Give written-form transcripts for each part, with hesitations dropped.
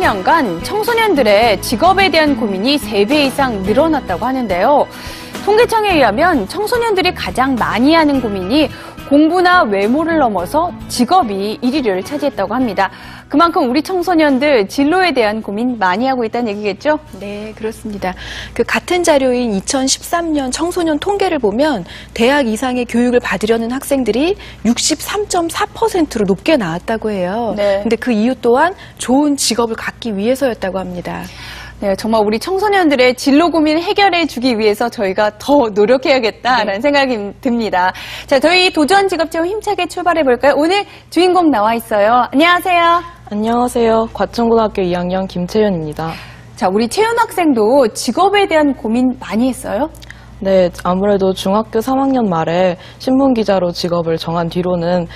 10년간 청소년들의 직업에 대한 고민이 3배 이상 늘어났다고 하는데요. 통계청에 의하면 청소년들이 가장 많이 하는 고민이 공부나 외모를 넘어서 직업이 1위를 차지했다고 합니다. 그만큼 우리 청소년들 진로에 대한 고민 많이 하고 있다는 얘기겠죠? 네, 그렇습니다. 그 같은 자료인 2013년 청소년 통계를 보면 대학 이상의 교육을 받으려는 학생들이 63.4%로 높게 나왔다고 해요. 네. 근데 그 이유 또한 좋은 직업을 갖기 위해서였다고 합니다. 네, 정말 우리 청소년들의 진로 고민을 해결해 주기 위해서 저희가 더 노력해야겠다라는 생각이 듭니다. 자, 저희 도전 직업체험 힘차게 출발해 볼까요? 오늘 주인공 나와 있어요. 안녕하세요. 안녕하세요. 과천고등학교 2학년 김채윤입니다. 자, 우리 채윤 학생도 직업에 대한 고민 많이 했어요? 네, 아무래도 중학교 3학년 말에 신문기자로 직업을 정한 뒤로는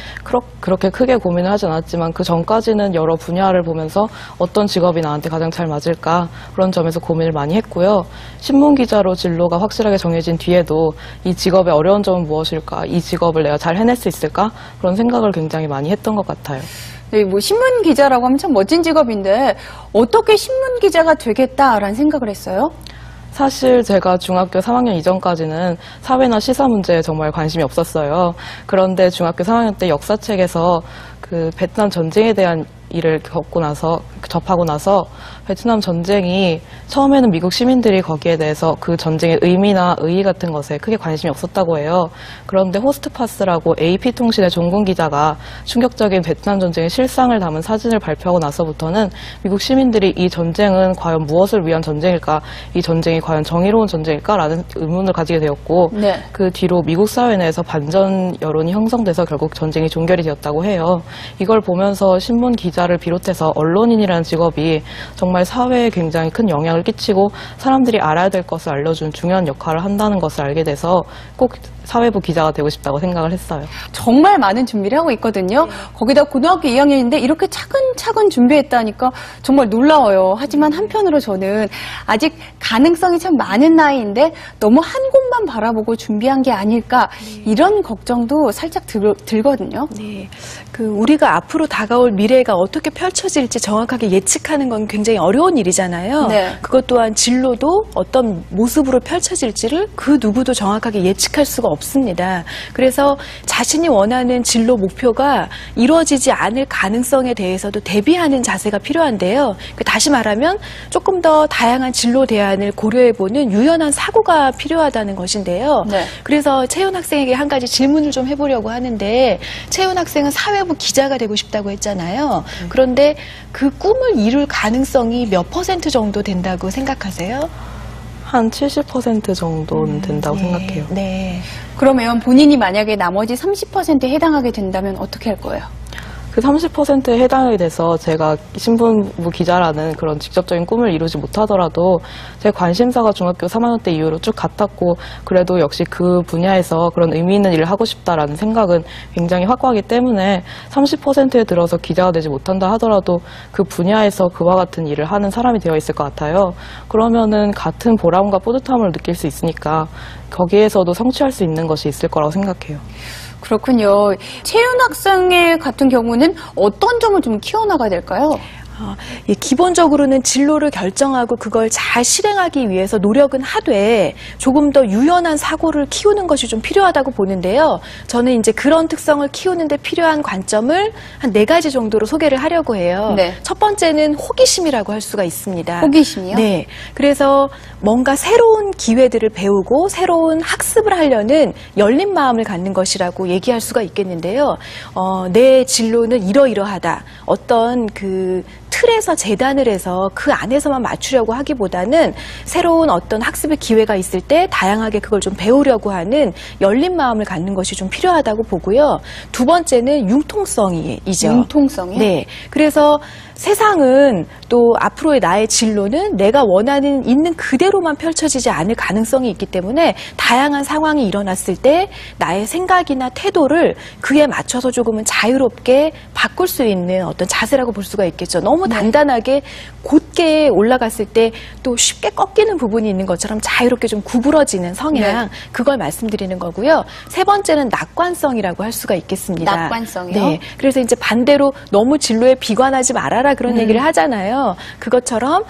그렇게 크게 고민을 하지 않았지만 그 전까지는 여러 분야를 보면서 어떤 직업이 나한테 가장 잘 맞을까 그런 점에서 고민을 많이 했고요. 신문기자로 진로가 확실하게 정해진 뒤에도 이 직업의 어려운 점은 무엇일까? 이 직업을 내가 잘 해낼 수 있을까? 그런 생각을 굉장히 많이 했던 것 같아요. 네, 뭐 신문 기자라고 하면 참 멋진 직업인데 어떻게 신문 기자가 되겠다라는 생각을 했어요? 사실 제가 중학교 3학년 이전까지는 사회나 시사 문제에 정말 관심이 없었어요. 그런데 중학교 3학년 때 역사책에서 그 베트남 전쟁에 대한 일을 접하고 나서 베트남 전쟁이 처음에는 미국 시민들이 거기에 대해서 그 전쟁의 의미나 의의 같은 것에 크게 관심이 없었다고 해요. 그런데 호스트파스라고 AP통신의 종군 기자가 충격적인 베트남 전쟁의 실상을 담은 사진을 발표하고 나서부터는 미국 시민들이 이 전쟁은 과연 무엇을 위한 전쟁일까? 이 전쟁이 과연 정의로운 전쟁일까? 라는 의문을 가지게 되었고 네. 그 뒤로 미국 사회 내에서 반전 여론이 형성돼서 결국 전쟁이 종결이 되었다고 해요. 이걸 보면서 신문 기자를 비롯해서 언론인이라는 직업이 정말 사회에 굉장히 큰 영향을 끼치고 사람들이 알아야 될 것을 알려준 중요한 역할을 한다는 것을 알게 돼서 꼭 사회부 기자가 되고 싶다고 생각을 했어요. 정말 많은 준비를 하고 있거든요. 거기다 고등학교 2학년인데 이렇게 차근차근 준비했다니까 정말 놀라워요. 하지만 한편으로 저는 아직 가능성이 참 많은 나이인데 너무 한 곳만 바라보고 준비한 게 아닐까 이런 걱정도 살짝 들거든요. 네, 우리가 앞으로 다가올 미래가 어떻게 펼쳐질지 정확하게 예측하는 건 굉장히 어려운 일이잖아요. 네. 그것 또한 진로도 어떤 모습으로 펼쳐질지를 그 누구도 정확하게 예측할 수가 없습니다. 그래서 자신이 원하는 진로 목표가 이루어지지 않을 가능성에 대해서도 대비하는 자세가 필요한데요. 다시 말하면 조금 더 다양한 진로 대안을 고려해보는 유연한 사고가 필요하다는 것인데요. 네. 그래서 채윤 학생에게 한 가지 질문을 좀 해보려고 하는데 채윤 학생은 사회부 기자가 되고 싶다고 했잖아요. 그런데 그 꿈을 이룰 가능성이 몇 % 정도 된다고 생각하세요? 한 70% 정도는 된다고 생각해요. 네. 그러면 본인이 만약에 나머지 30%에 해당하게 된다면 어떻게 할 거예요? 그 30%에 해당이 돼서 제가 신문부 기자라는 그런 직접적인 꿈을 이루지 못하더라도 제 관심사가 중학교 3학년 때 이후로 쭉 같았고 그래도 역시 그 분야에서 그런 의미 있는 일을 하고 싶다라는 생각은 굉장히 확고하기 때문에 30%에 들어서 기자가 되지 못한다 하더라도 그 분야에서 그와 같은 일을 하는 사람이 되어 있을 것 같아요. 그러면은 같은 보람과 뿌듯함을 느낄 수 있으니까 거기에서도 성취할 수 있는 것이 있을 거라고 생각해요. 그렇군요. 채윤 학생의 같은 경우는 어떤 점을 좀 키워나가야 될까요? 기본적으로는 진로를 결정하고 그걸 잘 실행하기 위해서 노력은 하되 조금 더 유연한 사고를 키우는 것이 좀 필요하다고 보는데요. 저는 이제 그런 특성을 키우는데 필요한 관점을 한 4가지 정도로 소개를 하려고 해요. 네. 첫 번째는 호기심이라고 할 수가 있습니다. 호기심이요? 네. 그래서 뭔가 새로운 기회들을 배우고 새로운 학습을 하려는 열린 마음을 갖는 것이라고 얘기할 수가 있겠는데요. 내 진로는 이러이러하다. 어떤 틀에서 재단을 해서 그 안에서만 맞추려고 하기보다는 새로운 어떤 학습의 기회가 있을 때 다양하게 그걸 좀 배우려고 하는 열린 마음을 갖는 것이 좀 필요하다고 보고요. 두 번째는 융통성이죠. 융통성이요? 네. 그래서 세상은 또 앞으로의 나의 진로는 내가 원하는 있는 그대로만 펼쳐지지 않을 가능성이 있기 때문에 다양한 상황이 일어났을 때 나의 생각이나 태도를 그에 맞춰서 조금은 자유롭게 바꿀 수 있는 어떤 자세라고 볼 수가 있겠죠. 너무 단단하게 곧게 올라갔을 때 또 쉽게 꺾이는 부분이 있는 것처럼 자유롭게 좀 구부러지는 성향, 그걸 말씀드리는 거고요. 세 번째는 낙관성이라고 할 수가 있겠습니다. 낙관성이요? 네. 그래서 이제 반대로 너무 진로에 비관하지 말아라 그런 얘기를 하잖아요. 그것처럼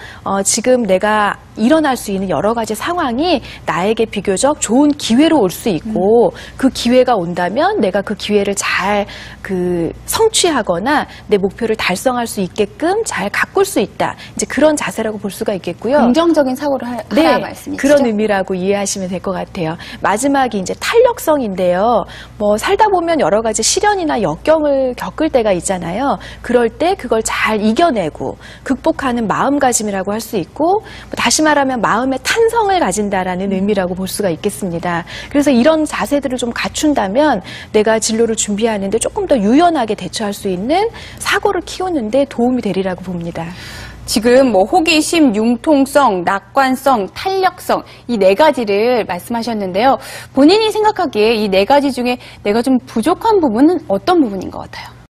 지금 내가 일어날 수 있는 여러 가지 상황이 나에게 비교적 좋은 기회로 올 수 있고 그 기회가 온다면 내가 그 기회를 잘 성취하거나 내 목표를 달성할 수 있게끔 잘 가꿀 수 있다. 이제 그런 자세라고 볼 수가 있겠고요. 긍정적인 사고를 하라 말씀이시죠? 그런 의미라고 이해하시면 될 것 같아요. 마지막이 이제 탄력성인데요. 뭐 살다 보면 여러 가지 시련이나 역경을 겪을 때가 있잖아요. 그럴 때 그걸 잘 이겨내고 극복하는 마음가짐이라고 할 수 있고 다시 말하면 마음의 탄성을 가진다라는 의미라고 볼 수가 있겠습니다. 그래서 이런 자세들을 좀 갖춘다면 내가 진로를 준비하는데 조금 더 유연하게 대처할 수 있는 사고를 키우는데 도움이 되리라고 봅니다. 지금 뭐 호기심, 융통성, 낙관성, 탄력성 이 네 가지를 말씀하셨는데요. 본인이 생각하기에 이 네 가지 중에 내가 좀 부족한 부분은 어떤 부분인 것 같아요?